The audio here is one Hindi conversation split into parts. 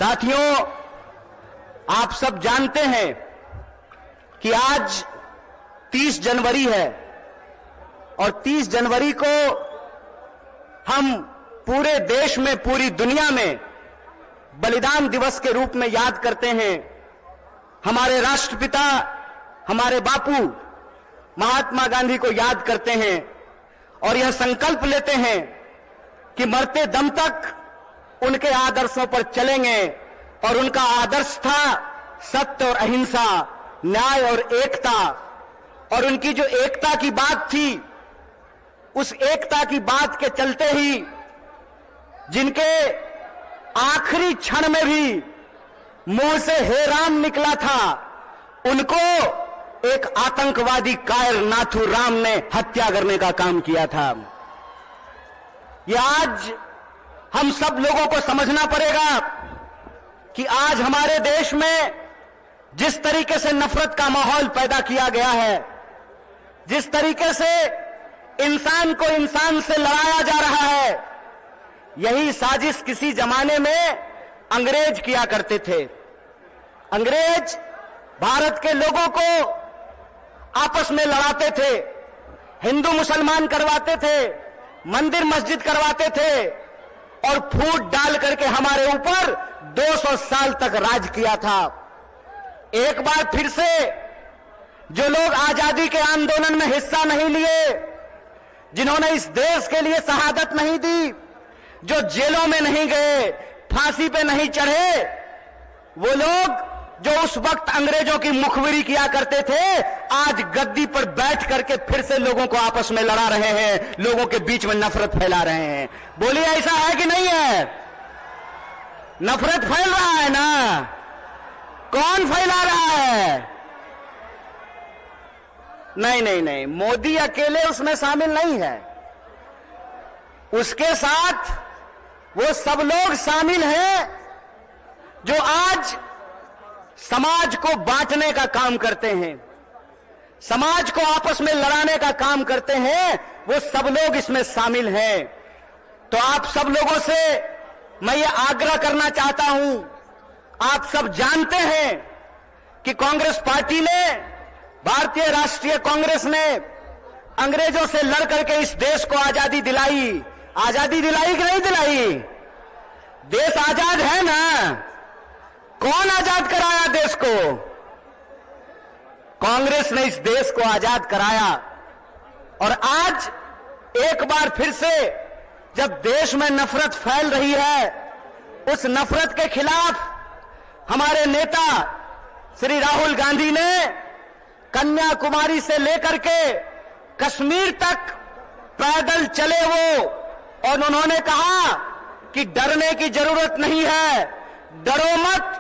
साथियों, आप सब जानते हैं कि आज 30 जनवरी है और 30 जनवरी को हम पूरे देश में, पूरी दुनिया में बलिदान दिवस के रूप में याद करते हैं। हमारे राष्ट्रपिता, हमारे बापू महात्मा गांधी को याद करते हैं और यह संकल्प लेते हैं कि मरते दम तक उनके आदर्शों पर चलेंगे। और उनका आदर्श था सत्य और अहिंसा, न्याय और एकता। और उनकी जो एकता की बात थी, उस एकता की बात के चलते ही जिनके आखिरी क्षण में भी मुंह से हे राम निकला था, उनको एक आतंकवादी कायर नाथूराम ने हत्या करने का काम किया था। यह आज हम सब लोगों को समझना पड़ेगा कि आज हमारे देश में जिस तरीके से नफरत का माहौल पैदा किया गया है, जिस तरीके से इंसान को इंसान से लड़ाया जा रहा है, यही साजिश किसी जमाने में अंग्रेज किया करते थे। अंग्रेज भारत के लोगों को आपस में लड़ाते थे, हिंदू मुसलमान करवाते थे, मंदिर मस्जिद करवाते थे और फूट डाल करके हमारे ऊपर 200 साल तक राज किया था। एक बार फिर से जो लोग आजादी के आंदोलन में हिस्सा नहीं लिए, जिन्होंने इस देश के लिए शहादत नहीं दी, जो जेलों में नहीं गए, फांसी पे नहीं चढ़े, वो लोग जो उस वक्त अंग्रेजों की मुखबिरी किया करते थे, आज गद्दी पर बैठ करके फिर से लोगों को आपस में लड़ा रहे हैं, लोगों के बीच में नफरत फैला रहे हैं। बोलिए, ऐसा है कि नहीं है? नफरत फैल रहा है ना? कौन फैला रहा है? नहीं नहीं नहीं, मोदी अकेले उसमें शामिल नहीं है, उसके साथ वो सब लोग शामिल हैं जो आज समाज को बांटने का काम करते हैं, समाज को आपस में लड़ाने का काम करते हैं। वो सब लोग इसमें शामिल हैं। तो आप सब लोगों से मैं ये आग्रह करना चाहता हूं, आप सब जानते हैं कि कांग्रेस पार्टी ने, भारतीय राष्ट्रीय कांग्रेस ने अंग्रेजों से लड़ करके इस देश को आजादी दिलाई। आजादी दिलाई कि नहीं दिलाई? देश आजाद है ना? कौन आजाद कराया देश को? कांग्रेस ने इस देश को आजाद कराया। और आज एक बार फिर से जब देश में नफरत फैल रही है, उस नफरत के खिलाफ हमारे नेता श्री राहुल गांधी ने कन्याकुमारी से लेकर के कश्मीर तक पैदल चले वो, और उन्होंने कहा कि डरने की जरूरत नहीं है, डरो मत।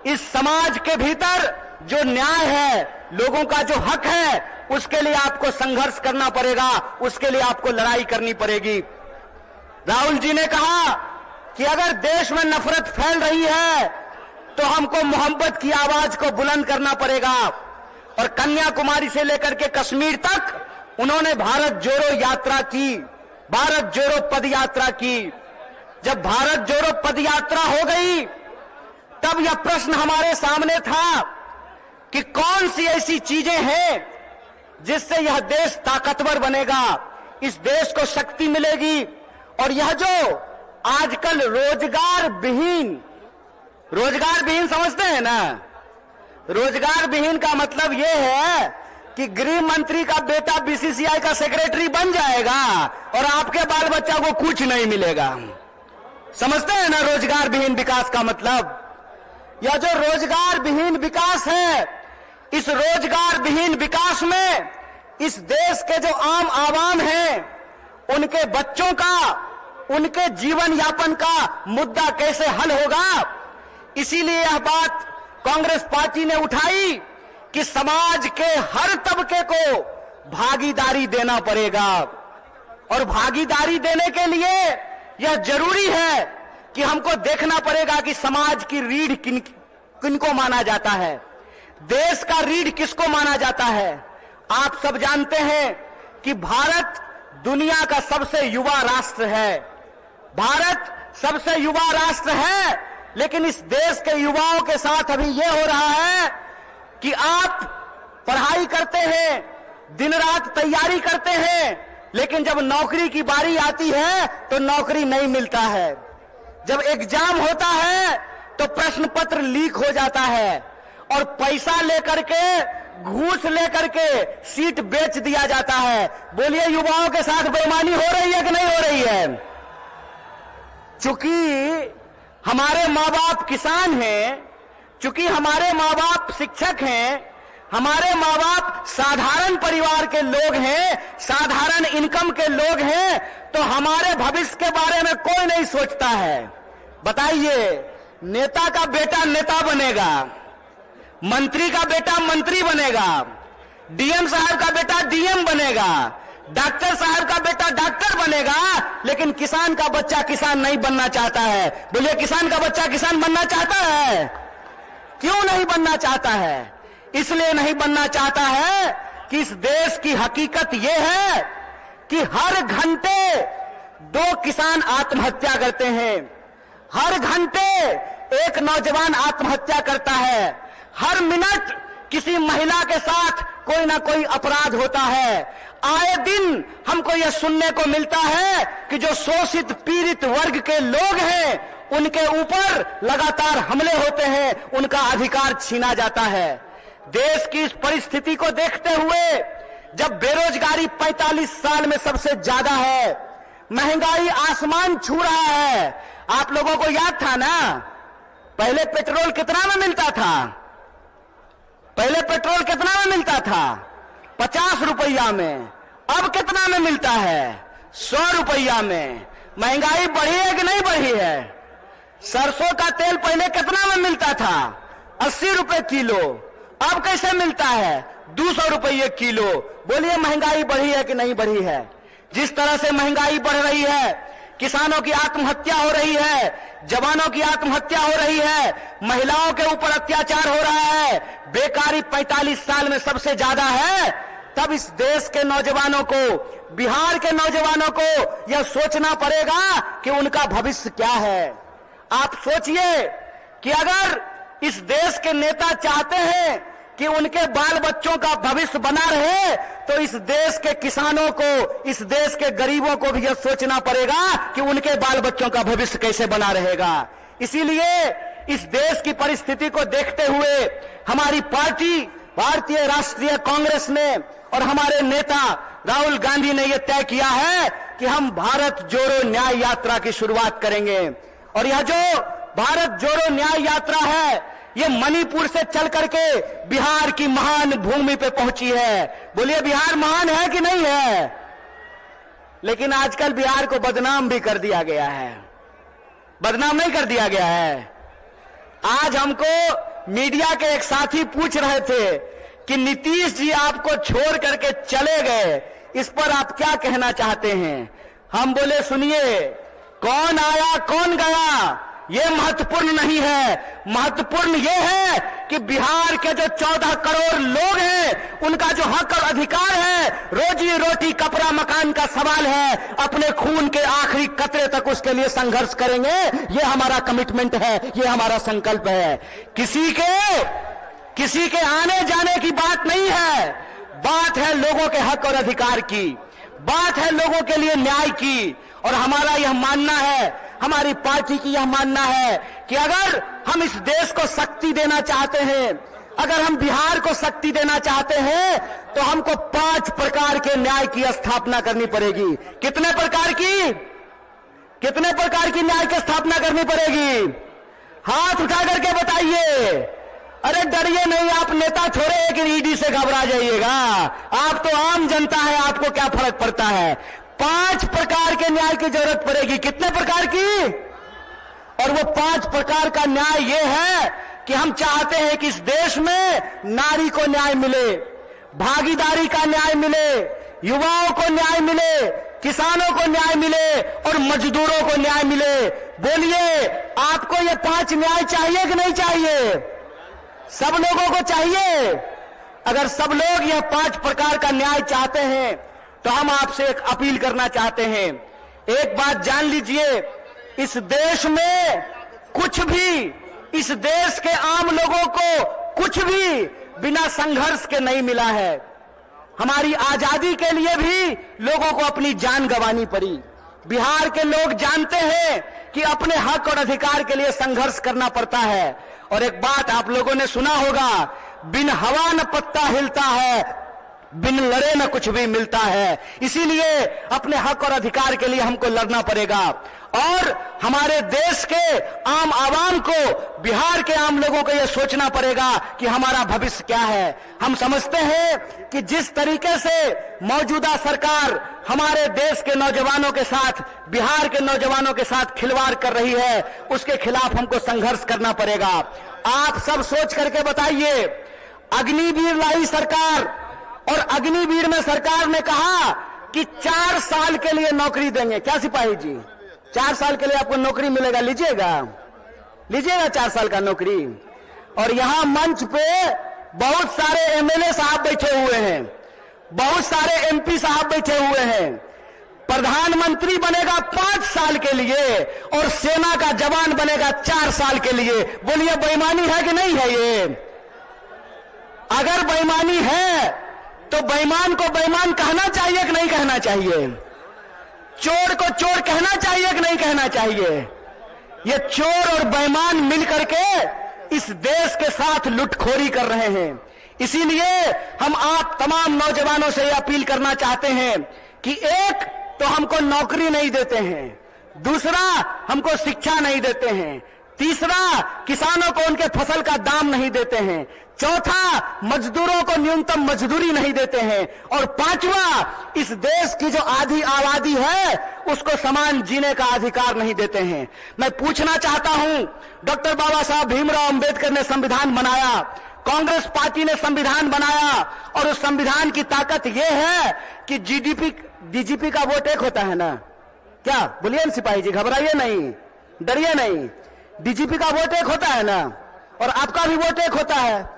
इस समाज के भीतर जो न्याय है, लोगों का जो हक है, उसके लिए आपको संघर्ष करना पड़ेगा, उसके लिए आपको लड़ाई करनी पड़ेगी। राहुल जी ने कहा कि अगर देश में नफरत फैल रही है तो हमको मोहब्बत की आवाज को बुलंद करना पड़ेगा। और कन्याकुमारी से लेकर के कश्मीर तक उन्होंने भारत जोड़ो यात्रा की, भारत जोड़ो पद यात्रा की। जब भारत जोड़ो पद यात्रा हो गई, तब यह प्रश्न हमारे सामने था कि कौन सी ऐसी चीजें हैं जिससे यह देश ताकतवर बनेगा, इस देश को शक्ति मिलेगी। और यह जो आजकल रोजगार विहीन समझते हैं ना? रोजगार विहीन का मतलब यह है कि गृह मंत्री का बेटा बीसीसीआई का सेक्रेटरी बन जाएगा और आपके बाल बच्चा को कुछ नहीं मिलेगा। समझते हैं ना रोजगार विहीन विकास का मतलब? यह जो रोजगार विहीन विकास है, इस रोजगार विहीन विकास में इस देश के जो आम आवाम हैं, उनके बच्चों का, उनके जीवन यापन का मुद्दा कैसे हल होगा? इसीलिए यह बात कांग्रेस पार्टी ने उठाई कि समाज के हर तबके को भागीदारी देना पड़ेगा। और भागीदारी देने के लिए यह जरूरी है कि हमको देखना पड़ेगा कि समाज की रीढ़ किनको माना जाता है, देश का रीढ़ किसको माना जाता है। आप सब जानते हैं कि भारत दुनिया का सबसे युवा राष्ट्र है। भारत सबसे युवा राष्ट्र है लेकिन इस देश के युवाओं के साथ अभी यह हो रहा है कि आप पढ़ाई करते हैं, दिन रात तैयारी करते हैं, लेकिन जब नौकरी की बारी आती है तो नौकरी नहीं मिलता है। जब एग्जाम होता है तो प्रश्न पत्र लीक हो जाता है और पैसा लेकर के, घूस लेकर के सीट बेच दिया जाता है। बोलिए, युवाओं के साथ बेईमानी हो रही है कि नहीं हो रही है? चूंकि हमारे माँ बाप किसान हैं, चूंकि हमारे माँ बाप शिक्षक हैं, हमारे माँ बाप साधारण परिवार के लोग हैं, साधारण इनकम के लोग हैं, तो हमारे भविष्य के बारे में कोई नहीं सोचता है। बताइए, नेता का बेटा नेता बनेगा, मंत्री का बेटा मंत्री बनेगा, डीएम साहब का बेटा डीएम बनेगा, डॉक्टर साहब का बेटा डॉक्टर बनेगा, लेकिन किसान का बच्चा किसान नहीं बनना चाहता है। बोलिए, किसान का बच्चा किसान बनना चाहता है? क्यों नहीं बनना चाहता है? इसलिए नहीं बनना चाहता है कि इस देश की हकीकत यह है कि हर घंटे 2 किसान आत्महत्या करते हैं, हर घंटे एक नौजवान आत्महत्या करता है, हर मिनट किसी महिला के साथ कोई ना कोई अपराध होता है। आए दिन हमको यह सुनने को मिलता है कि जो शोषित पीड़ित वर्ग के लोग हैं उनके ऊपर लगातार हमले होते हैं, उनका अधिकार छीना जाता है। देश की इस परिस्थिति को देखते हुए, जब बेरोजगारी 45 साल में सबसे ज्यादा है, महंगाई आसमान छू रहा है। आप लोगों को याद था ना, पहले पेट्रोल कितना में मिलता था? पहले पेट्रोल कितना में मिलता था? 50 रुपया में। अब कितना में मिलता है? 100 रुपया में। महंगाई बढ़ी है कि नहीं बढ़ी है? सरसों का तेल पहले कितना में मिलता था? 80 रुपए किलो। अब कैसे मिलता है? 200 रुपये किलो। बोलिए, महंगाई बढ़ी है कि नहीं बढ़ी है? जिस तरह से महंगाई बढ़ रही है, किसानों की आत्महत्या हो रही है, जवानों की आत्महत्या हो रही है, महिलाओं के ऊपर अत्याचार हो रहा है, बेकारी 45 साल में सबसे ज्यादा है, तब इस देश के नौजवानों को, बिहार के नौजवानों को यह सोचना पड़ेगा कि उनका भविष्य क्या है। आप सोचिए कि अगर इस देश के नेता चाहते हैं कि उनके बाल बच्चों का भविष्य बना रहे, तो इस देश के किसानों को, इस देश के गरीबों को भी यह सोचना पड़ेगा कि उनके बाल बच्चों का भविष्य कैसे बना रहेगा। इसीलिए इस देश की परिस्थिति को देखते हुए हमारी पार्टी भारतीय राष्ट्रीय कांग्रेस ने और हमारे नेता राहुल गांधी ने यह तय किया है कि हम भारत जोड़ो न्याय यात्रा की शुरुआत करेंगे। और यह जो भारत जोड़ो न्याय यात्रा है, ये मणिपुर से चल करके बिहार की महान भूमि पे पहुंची है। बोलिए, बिहार महान है कि नहीं है? लेकिन आजकल बिहार को बदनाम भी कर दिया गया है। बदनाम नहीं कर दिया गया है? आज हमको मीडिया के एक साथी पूछ रहे थे कि नीतीश जी आपको छोड़ करके चले गए, इस पर आप क्या कहना चाहते हैं? हम बोले, सुनिए, कौन आया कौन गया ये महत्वपूर्ण नहीं है। महत्वपूर्ण ये है कि बिहार के जो 14 करोड़ लोग हैं, उनका जो हक और अधिकार है, रोजी रोटी कपड़ा मकान का सवाल है, अपने खून के आखिरी कतरे तक उसके लिए संघर्ष करेंगे। ये हमारा कमिटमेंट है, ये हमारा संकल्प है। किसी के आने जाने की बात नहीं है, बात है लोगों के हक और अधिकार की, बात है लोगों के लिए न्याय की। और हमारा यह मानना है, हमारी पार्टी की यह मानना है कि अगर हम इस देश को शक्ति देना चाहते हैं, अगर हम बिहार को शक्ति देना चाहते हैं, तो हमको 5 प्रकार के न्याय की स्थापना करनी पड़ेगी। कितने प्रकार की? कितने प्रकार की न्याय की स्थापना करनी पड़ेगी? हाथ उठा करके बताइए। अरे डरिए नहीं, आप नेता छोड़े एक ईडी से घबरा जाइएगा। आप तो आम जनता है, आपको क्या फर्क पड़ता है? 5 प्रकार के न्याय की जरूरत पड़ेगी। कितने प्रकार की? और वो 5 प्रकार का न्याय ये है कि हम चाहते हैं कि इस देश में नारी को न्याय मिले, भागीदारी का न्याय मिले, युवाओं को न्याय मिले, किसानों को न्याय मिले और मजदूरों को न्याय मिले। बोलिए, आपको ये 5 न्याय चाहिए कि नहीं चाहिए? सब लोगों को चाहिए। अगर सब लोग यह 5 प्रकार का न्याय चाहते हैं, तो हम आपसे एक अपील करना चाहते हैं। एक बात जान लीजिए, इस देश में कुछ भी इस देश के आम लोगों को कुछ भी बिना संघर्ष के नहीं मिला है। हमारी आजादी के लिए भी लोगों को अपनी जान गंवानी पड़ी। बिहार के लोग जानते हैं कि अपने हक और अधिकार के लिए संघर्ष करना पड़ता है। और एक बात आप लोगों ने सुना होगा, बिन हवा न पत्ता हिलता है, बिन लड़े न कुछ भी मिलता है। इसीलिए अपने हक और अधिकार के लिए हमको लड़ना पड़ेगा और हमारे देश के आम आवाम को, बिहार के आम लोगों को यह सोचना पड़ेगा कि हमारा भविष्य क्या है। हम समझते हैं कि जिस तरीके से मौजूदा सरकार हमारे देश के नौजवानों के साथ, बिहार के नौजवानों के साथ खिलवाड़ कर रही है, उसके खिलाफ हमको संघर्ष करना पड़ेगा। आप सब सोच करके बताइए, अग्निवीर लाई सरकार और अग्निवीर में सरकार ने कहा कि 4 साल के लिए नौकरी देंगे। क्या सिपाही जी, 4 साल के लिए आपको नौकरी मिलेगा, लीजिएगा 4 साल का नौकरी। और यहां मंच पे बहुत सारे एमएलए साहब बैठे हुए हैं, बहुत सारे एमपी साहब बैठे हुए हैं। प्रधानमंत्री बनेगा 5 साल के लिए और सेना का जवान बनेगा 4 साल के लिए। बोलिए बेईमानी है कि नहीं है? ये अगर बेईमानी है तो बेईमान को बेईमान कहना चाहिए कि नहीं कहना चाहिए? चोर को चोर कहना चाहिए कि नहीं कहना चाहिए? ये चोर और बेईमान मिलकर के इस देश के साथ लुटखोरी कर रहे हैं। इसीलिए हम आप तमाम नौजवानों से यह अपील करना चाहते हैं कि एक तो हमको नौकरी नहीं देते हैं, दूसरा हमको शिक्षा नहीं देते हैं, तीसरा किसानों को उनके फसल का दाम नहीं देते हैं, चौथा मजदूरों को न्यूनतम मजदूरी नहीं देते हैं, और पांचवा इस देश की जो आधी आबादी है उसको समान जीने का अधिकार नहीं देते हैं। मैं पूछना चाहता हूं, डॉक्टर बाबा साहब भीमराव अंबेडकर ने संविधान बनाया, कांग्रेस पार्टी ने संविधान बनाया, और उस संविधान की ताकत यह है कि डीजीपी का वोट एक होता है ना? क्या बोलिए ना सिपाही जी, घबराइए नहीं, डरिए नहीं। डीजीपी का वोट एक होता है ना, और आपका भी वोट एक होता है,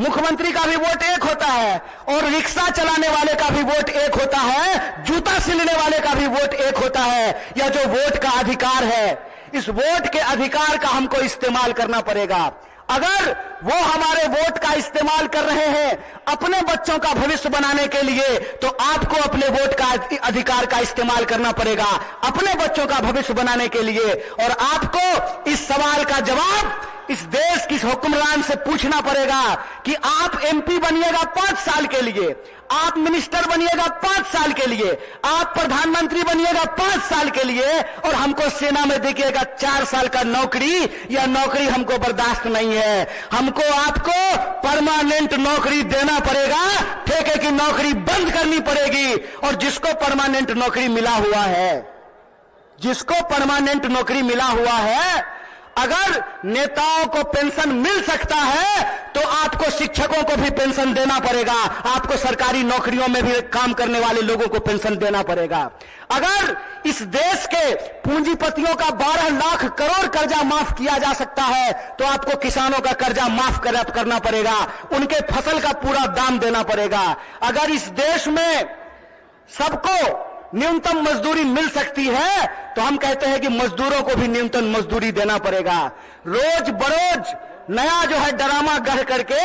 मुख्यमंत्री का भी वोट एक होता है, और रिक्शा चलाने वाले का भी वोट एक होता है, जूता सिलने वाले का भी वोट एक होता है। यह जो वोट का अधिकार है, इस वोट के अधिकार का हमको इस्तेमाल करना पड़ेगा। अगर वो हमारे वोट का इस्तेमाल कर रहे हैं अपने बच्चों का भविष्य बनाने के लिए, तो आपको अपने वोट का अधिकार का इस्तेमाल करना पड़ेगा अपने बच्चों का भविष्य बनाने के लिए। और आपको इस सवाल का जवाब इस देश की हुक्मरान से पूछना पड़ेगा कि आप एमपी बनिएगा 5 साल के लिए, आप मिनिस्टर बनिएगा 5 साल के लिए, आप प्रधानमंत्री बनिएगा 5 साल के लिए, और हमको सेना में देखिएगा 4 साल का नौकरी। यह नौकरी हमको बर्दाश्त नहीं है। हमको आपको परमानेंट नौकरी देना पड़ेगा, ठेके की नौकरी बंद करनी पड़ेगी। और जिसको परमानेंट नौकरी मिला हुआ है, जिसको परमानेंट नौकरी मिला हुआ है, अगर नेताओं को पेंशन मिल सकता है तो आपको शिक्षकों को भी पेंशन देना पड़ेगा, आपको सरकारी नौकरियों में भी काम करने वाले लोगों को पेंशन देना पड़ेगा। अगर इस देश के पूंजीपतियों का 12 लाख करोड़ कर्जा माफ किया जा सकता है तो आपको किसानों का कर्जा माफ करना पड़ेगा, उनके फसल का पूरा दाम देना पड़ेगा। अगर इस देश में सबको न्यूनतम मजदूरी मिल सकती है तो हम कहते हैं कि मजदूरों को भी न्यूनतम मजदूरी देना पड़ेगा। रोज बरोज नया जो है ड्रामा गढ़ करके